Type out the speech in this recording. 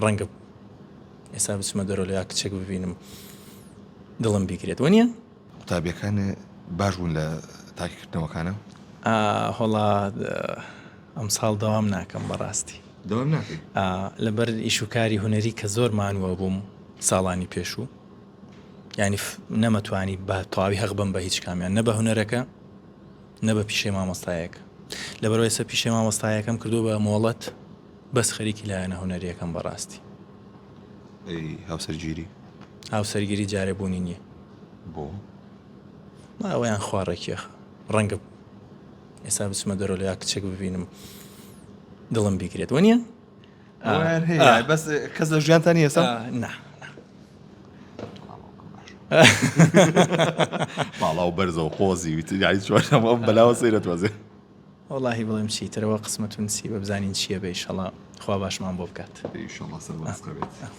ڕەنگە ئێستا بچمە دەرەوە لە یا کچێک ببینم دڵم بیگرێت وەنیە؟ قوتابیەکان باش بوون لە تاقیکردنەوەکانە؟ هۆڵا ئەم ساڵ دەوام ناکەم بەڕاستی دەوام ناکەی؟ لەبەر ئیشوکاری هونەری کە زۆر مانوە بووم ساڵانی پێشوو ینی نەمەتوانی بە تەواوی هەق بم بە هیچ کامیان نە بە هونەرەکە نە بە پیشەی مامۆستایەکە لەبەرەوە ئێستا پیشەی مامۆستایەکەم کردو بە مۆڵەت بەس خەریکی لایەنە هونەریەکەم بەڕاستی ئەی هاوسەرگیری هاوسەرگیری جارێبوونی نییە بۆ؟ ئەوەیان خوارڕێکیەخ ڕەنگە ئێستا بچمە دەرەوە لە یا کچێک ببینم دڵم بیگرێت وەنیە؟ بەس کەس لە ژیانتان ئێستا؟ نا باڵاو بەرزەوە قۆزی چوارەمە بەلاوە سەیرەت وەزێ وەڵاهی بڵێم چیترەوە قسمەت و نسیبە بزانین چییە بە ئیشەڵا خوا باشمان بۆ بکات ئیشەڵڵا سەر بەسکە بێت